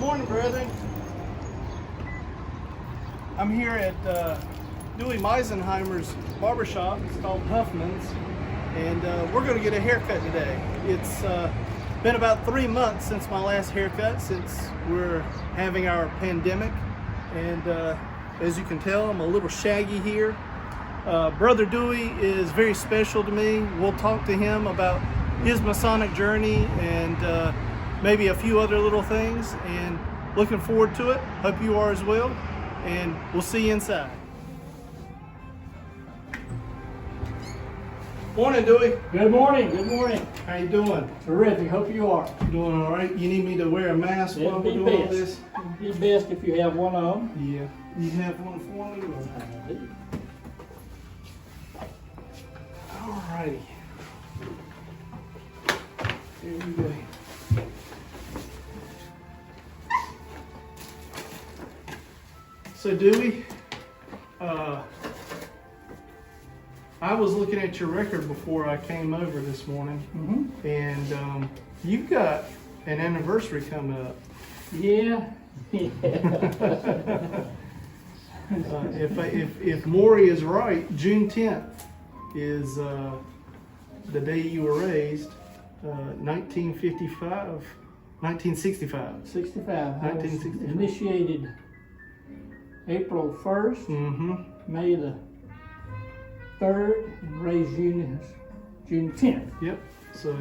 morning, brethren. I'm here at Dewey Meisenheimer's barber shop. It's called Huffman's, and we're going to get a haircut today. It's been about 3 months since my last haircut, since we're having our pandemic, and as you can tell, I'm a little shaggy here. Brother Dewey is very special to me. We'll talk to him about his Masonic journey and maybe a few other little things, and looking forward to it. Hope you are as well, and we'll see you inside. Morning, Dewey. Good morning, good morning. How you doing? Terrific, hope you are. Doing all right. You need me to wear a mask while we're doing all this? It'd be best if you have one on. Yeah. You have one for me? All righty. There we go. So Dewey, I was looking at your record before I came over this morning, and you've got an anniversary coming up. Yeah. If Maury is right, June 10th is the day you were raised, 1965. 65. I was 1965. initiated April 1st, May the 3rd, and raised June 10th. Yep. So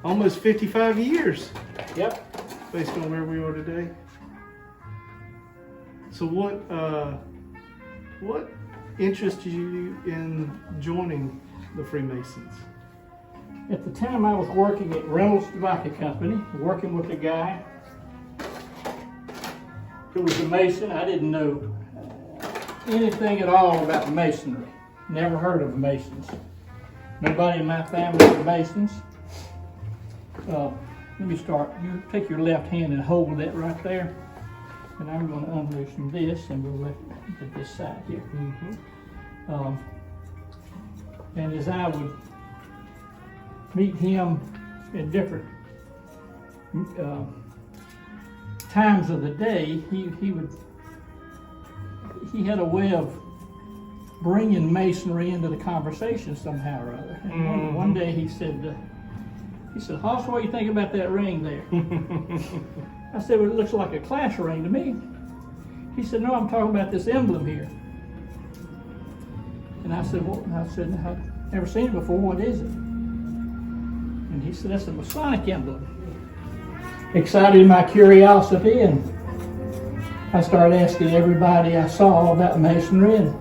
almost 55 years. Yep. Based on where we are today. So what interested you in joining the Freemasons? At the time I was working at Reynolds Tobacco Company, working with a guy who was a Mason. I didn't know anything at all about Masonry. Never heard of Masons. Nobody in my family were Masons. Let me start. You take your left hand and hold that right there. And I'm going to unloosen this, and we'll look at this side here. And as I would meet him in different times of the day, he had a way of bringing Masonry into the conversation somehow or other. And one day he said, "Hoss, what do you think about that ring there?" I said, "Well, it looks like a clash ring to me." He said, "No, I'm talking about this emblem here." And I said, "Well," "I've never seen it before. What is it?" And he said, "That's a Masonic emblem." Excited my curiosity, and I started asking everybody I saw about Masonry, and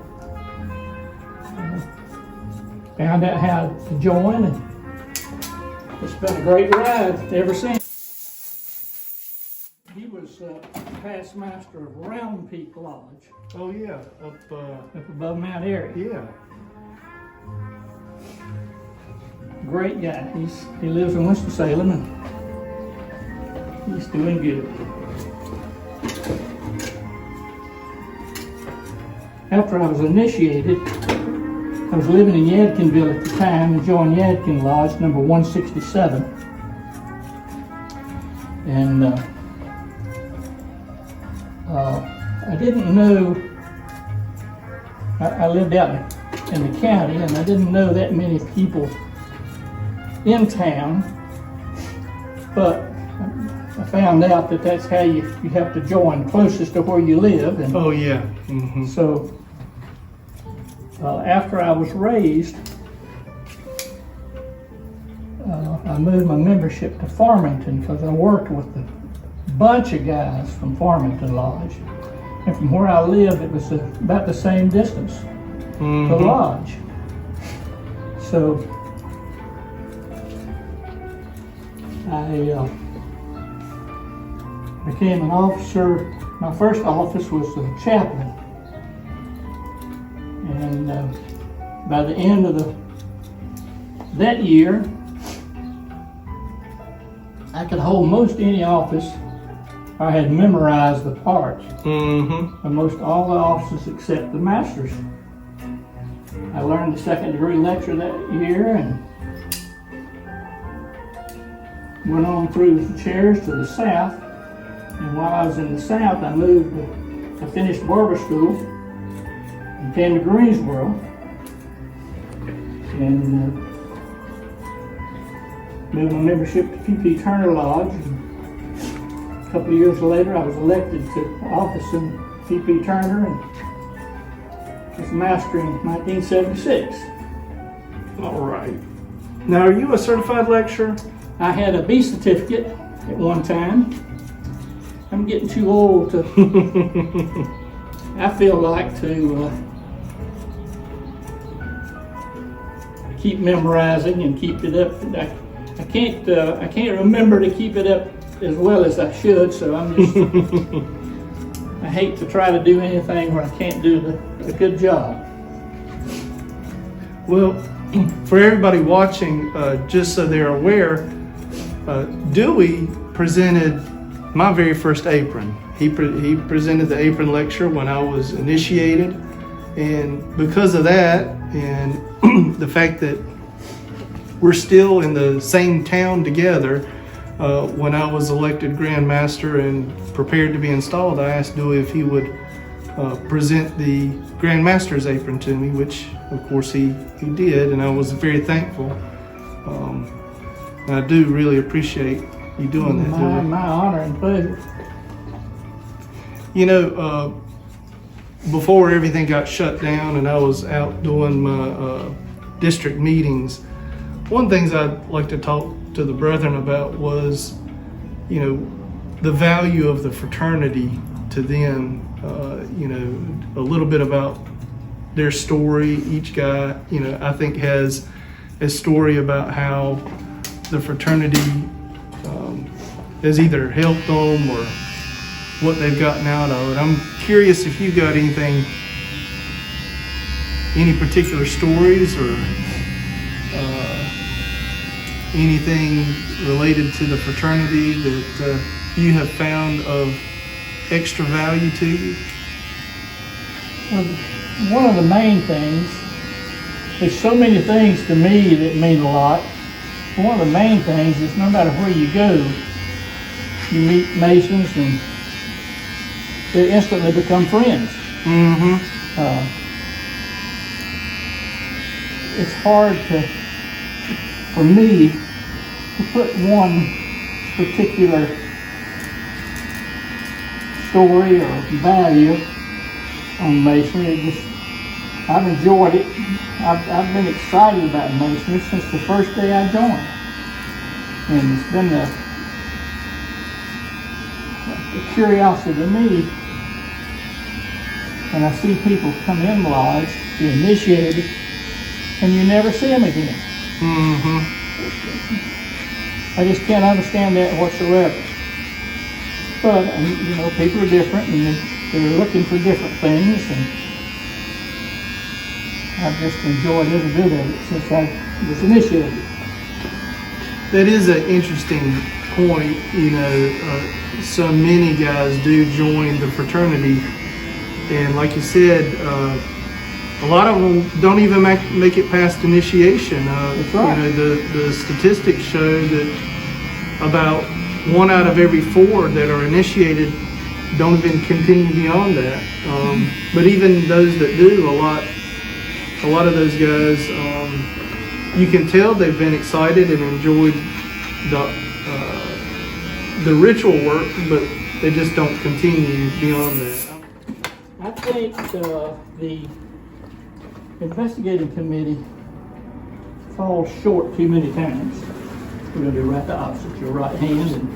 found out how to join, and it's been a great ride ever since. He was past master of Round Peak Lodge. Oh yeah, up Above Mount Airy. Yeah. Great guy. He lives in Winston-Salem, and he's doing good. After I was initiated, I was living in Yadkinville at the time and joined Yadkin Lodge number 167. And I didn't know, I lived out in the county, and I didn't know that many people in town, but I found out that that's how you have to join closest to where you live. And oh yeah. so after I was raised, I moved my membership to Farmington because I worked with a bunch of guys from Farmington Lodge. And from where I lived, it was about the same distance to Lodge. So I became an officer. My first office was a chaplain. And by the end of that year, I could hold most any office. I had memorized the parts of most all the offices except the master's. I learned the second degree lecture that year and went on through the chairs to the south And while I was in the South, I finished Barber school and came to Greensboro. And moved my membership to P.P. Turner Lodge. And a couple of years later, I was elected to office in P.P. Turner and was a master in 1976. All right. Now, are you a certified lecturer? I had a B certificate at one time. I'm getting too old to, I feel like, to keep memorizing and keep it up. I can't remember to keep it up as well as I should, so I'm just, I hate to try to do anything where I can't do a good job. Well, for everybody watching, just so they're aware, Dewey presented my very first apron. He presented the apron lecture when I was initiated, and because of that and the fact that we're still in the same town together, when I was elected Grand Master and prepared to be installed, I asked Dewey if he would present the Grand Master's apron to me, which of course he did, and I was very thankful. And I do really appreciate you doing that, Dewey. My honor and pleasure. You know, before everything got shut down and I was out doing my district meetings, one thing I'd like to talk to the brethren about was, you know, the value of the fraternity to them. You know, a little bit about their story. Each guy, you know, I think has a story about how the fraternity has either helped them or what they've gotten out of it. I'm curious if you got anything, any particular stories or anything related to the fraternity that you have found of extra value to you? Well, one of the main things, there's so many things to me that mean a lot. One of the main things is no matter where you go, you meet Masons and they instantly become friends. Mm-hmm. It's hard for me to put one particular story or value on Masonry. I've enjoyed it. I've been excited about Masonry since the first day I joined. And it's been a curiosity to me when I see people come in lodge, be initiated, and you never see them again. Mm-hmm. I just can't understand that whatsoever. But, you know, people are different and they're looking for different things, and I've just enjoyed every bit of it since I was initiated. That is an interesting point. You know, so many guys do join the fraternity, and like you said, a lot of them don't even make it past initiation. That's right. You know, the statistics show that about 1 out of every 4 that are initiated don't even continue beyond that. But even those that do, a lot of those guys, you can tell they've been excited and enjoyed the ritual work, but they just don't continue beyond that. I think the investigating committee falls short too many times. We're going to do right the opposite, your right hand. And,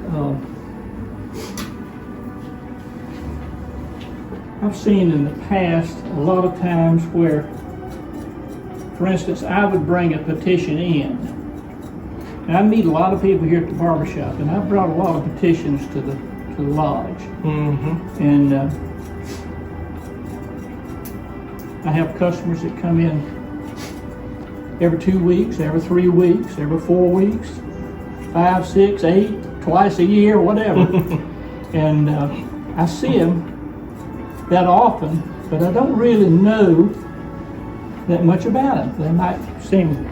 Mm-hmm. I've seen in the past a lot of times where, for instance, I would bring a petition in. And I meet a lot of people here at the barbershop, and I've brought a lot of petitions to the lodge. Mm-hmm. And I have customers that come in every 2 weeks, every 3 weeks, every 4 weeks, 5, 6, 8, twice a year, whatever. And I see them that often, but I don't really know that much about them. They might seem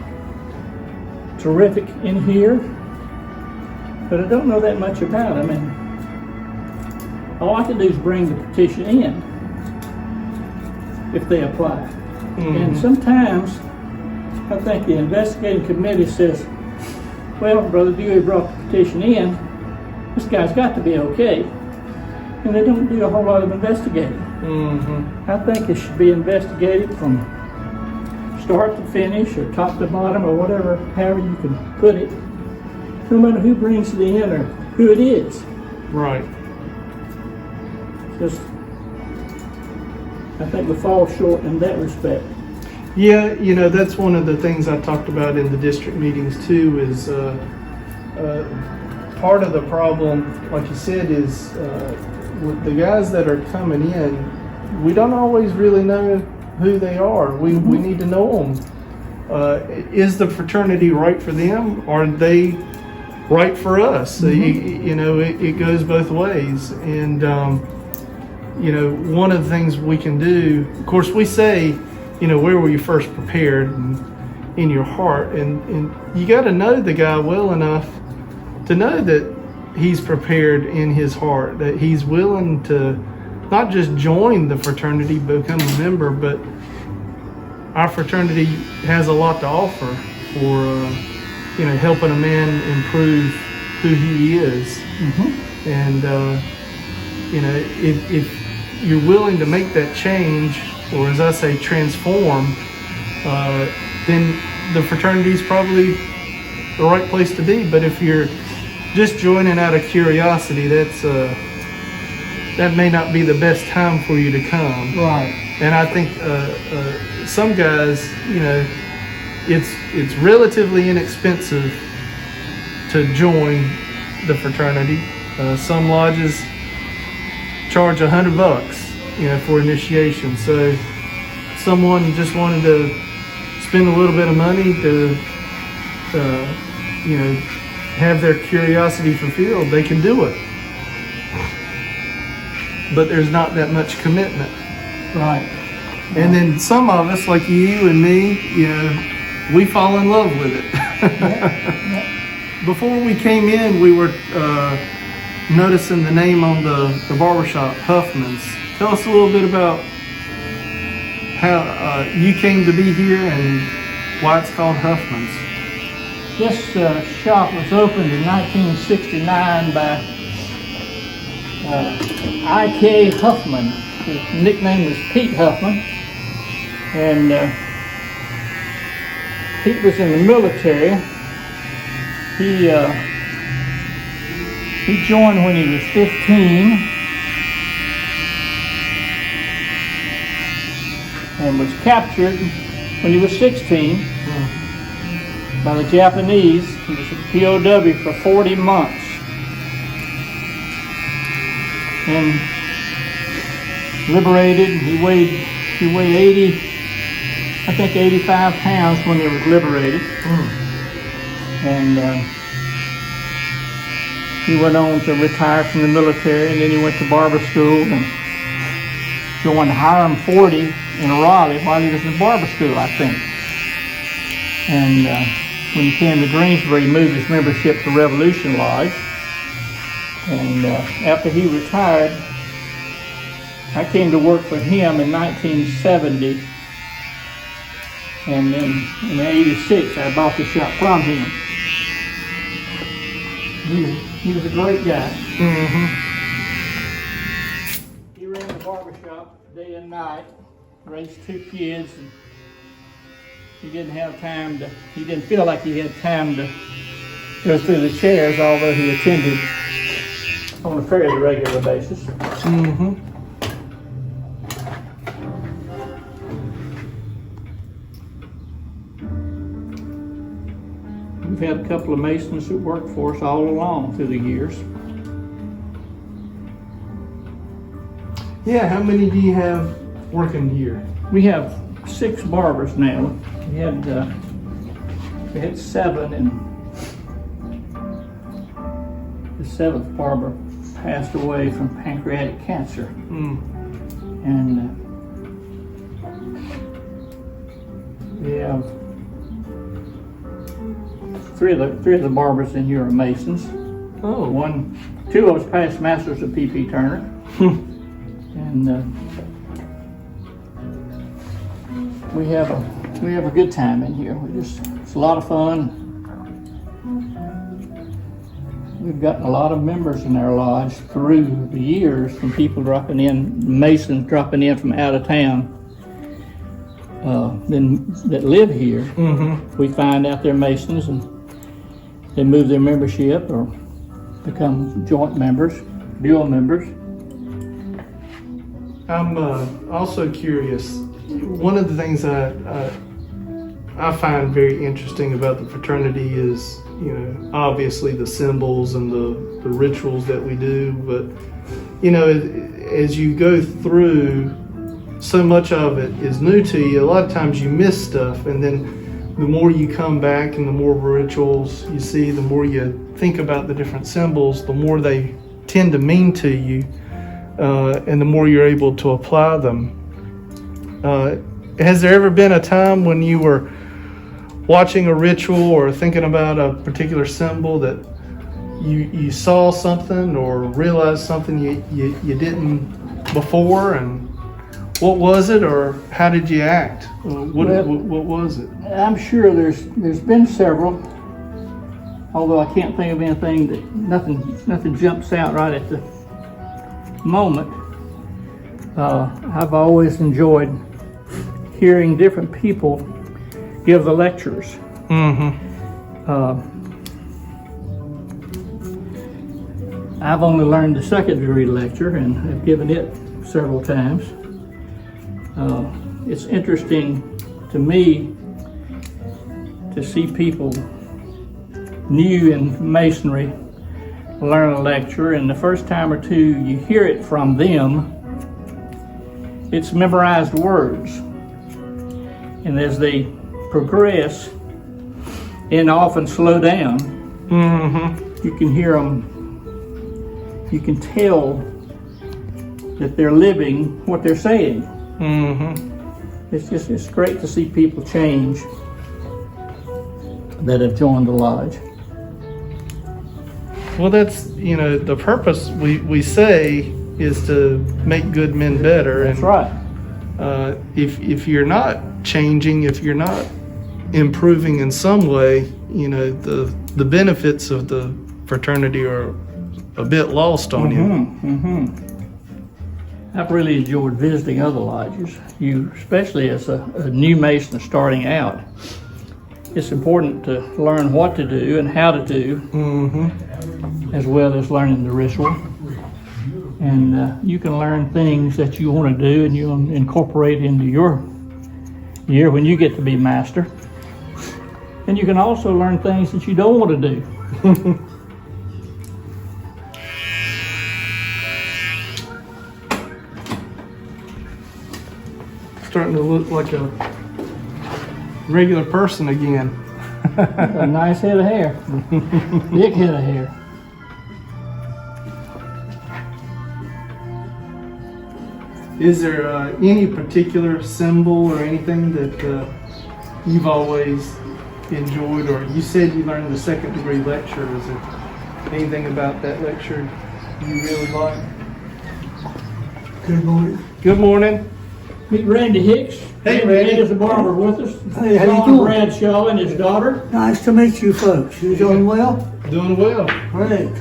terrific in here, but I don't know that much about them. And all I can do is bring the petition in if they apply. And sometimes I think the investigating committee says, well, Brother Dewey brought the petition in, this guy's got to be okay. And they don't do a whole lot of investigating. I think it should be investigated from start to finish, or top to bottom, or whatever, however you can put it, no matter who brings it in or who it is. Right. Just, I think we fall short in that respect. Yeah, you know, that's one of the things I talked about in the district meetings too, is part of the problem, like you said, is with the guys that are coming in, we don't always really know who they are. We need to know them. Is the fraternity right for them? Are they right for us? You know, it goes both ways. And, you know, one of the things we can do, of course, we say, you know, where were you first prepared in your heart? And you got to know the guy well enough to know that he's prepared in his heart, that he's willing to not just join the fraternity, become a member, but our fraternity has a lot to offer for, you know, helping a man improve who he is. And, you know, if you're willing to make that change, or as I say, transform, then the fraternity is probably the right place to be. But if you're just joining out of curiosity, that may not be the best time for you to come. Right. And I think some guys, you know, it's relatively inexpensive to join the fraternity. Some lodges charge $100, you know, for initiation. So someone just wanted to spend a little bit of money to, you know, have their curiosity fulfilled, they can do it. But there's not that much commitment. Right. And then some of us, like you and me, you know, we fall in love with it. Before we came in, we were noticing the name on the barbershop, Huffman's. Tell us a little bit about how you came to be here and why it's called Huffman's. This shop was opened in 1969 by I.K. Huffman. His nickname was Pete Huffman. And Pete was in the military. He joined when he was 15 and was captured when he was 16 by the Japanese. He was a POW for 40 months. And liberated. He weighed 85 pounds when he was liberated. And he went on to retire from the military, and then he went to barber school and joined Hiram 40 in Raleigh while he was in barber school, I think. And when he came to Greensboro, he moved his membership to Revolution Lodge. And after he retired, I came to work for him in 1970. And then in 86, I bought the shop from him. He was a great guy. He ran the barbershop day and night, raised 2 kids, and he didn't have time to, he didn't feel like he had time to go through the chairs, although he attended on a fairly regular basis. We've had a couple of Masons that worked for us all along through the years. Yeah, how many do you have working here? We have 6 barbers now. We had 7, and the 7th barber passed away from pancreatic cancer. And we have three of the barbers in here are Masons. Oh. Two of us passed Masters of P.P. Turner. And we have a good time in here. It's a lot of fun. We've gotten a lot of members in our lodge through the years, from people dropping in, Masons dropping in from out of town, that live here. Mm-hmm. We find out they're Masons and they move their membership or become joint members, dual members. I'm also curious. One of the things I find very interesting about the fraternity is, obviously the symbols and the rituals that we do. But, as you go through, so much of it is new to you. A lot of times you miss stuff, and then the more you come back and the more rituals you see, the more you think about the different symbols, the more they tend to mean to you. And the more you're able to apply them. Has there ever been a time when you were watching a ritual or thinking about a particular symbol that you saw something or realized something you didn't before, and what was it, or how did you act? What was it? I'm sure there's been several, although I can't think of anything that nothing jumps out right at the moment. I've always enjoyed hearing different people give the lectures. Mm-hmm. I've only learned the second degree lecture and have given it several times. It's interesting to me to see people new in Masonry learn a lecture, and the first time or two you hear it from them, it's memorized words. And as they progress and often slow down, Mm-hmm. you can hear them, you can tell that they're living what they're saying. Mm-hmm. It's great to see people change that have joined the lodge. Well, that's, the purpose we say is to make good men better. That's and right. If you're not changing, if you're not improving in some way, the benefits of the fraternity are a bit lost on you. Mm-hmm. I've really enjoyed visiting other lodges. Especially as a new Mason starting out, it's important to learn what to do and how to do, Mm-hmm. as well as learning the ritual. And you can learn things that you want to do and you incorporate into your year when you get to be master. And you can also learn things that you don't want to do. Starting to look like a regular person again. A nice head of hair. Big head of hair. Is there any particular symbol or anything that you've always enjoyed, or you said you learned the second degree lecture? Is there anything about that lecture you really like? Good morning. Good morning. Meet Randy Hicks. Hey, Randy. is a barber with us. Hey, how you Shaun doing? Bradshaw and his daughter. Nice to meet you folks. You doing well? Doing well. Great.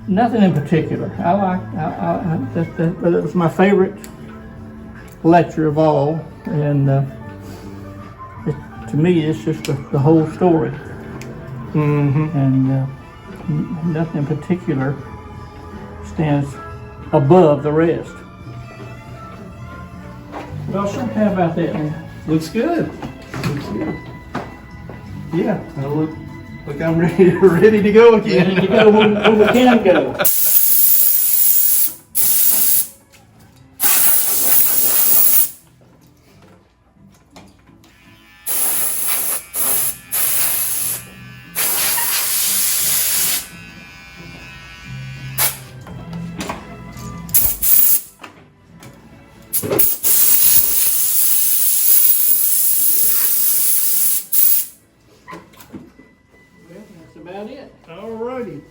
Nothing in particular. That was my favorite lecture of all, and to me, it's just the whole story. Mm-hmm. And nothing in particular stands above the rest. Well, sir, how about that, man? Looks good. Looks good. Yeah, I look like I'm ready to go again. Ready to go when we can go. about it. All righty.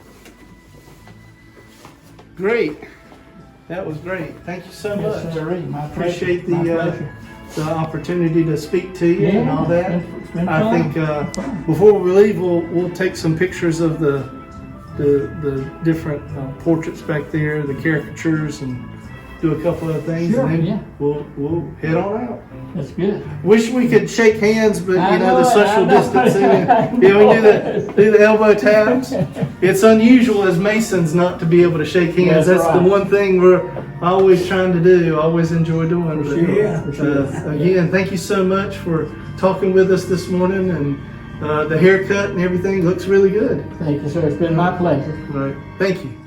Great. That was great. Thank you so much. Yes, sir. My Appreciate pleasure. My pleasure. the opportunity to speak to you and all that. It's been I fun. think before we leave, we'll take some pictures of the different portraits back there, the caricatures, and do a couple of things, Sure, and then yeah. we'll head on out. That's good. Wish we could shake hands, but I you know the know it, social I know distancing. it. And, you know, we do the elbow taps. It's unusual as Masons not to be able to shake hands. That's That's the right. one thing we're always trying to do. Always enjoy doing. But, again, thank you so much for talking with us this morning, and the haircut and everything looks really good. Thank you, sir. It's been my pleasure. Right. Thank you.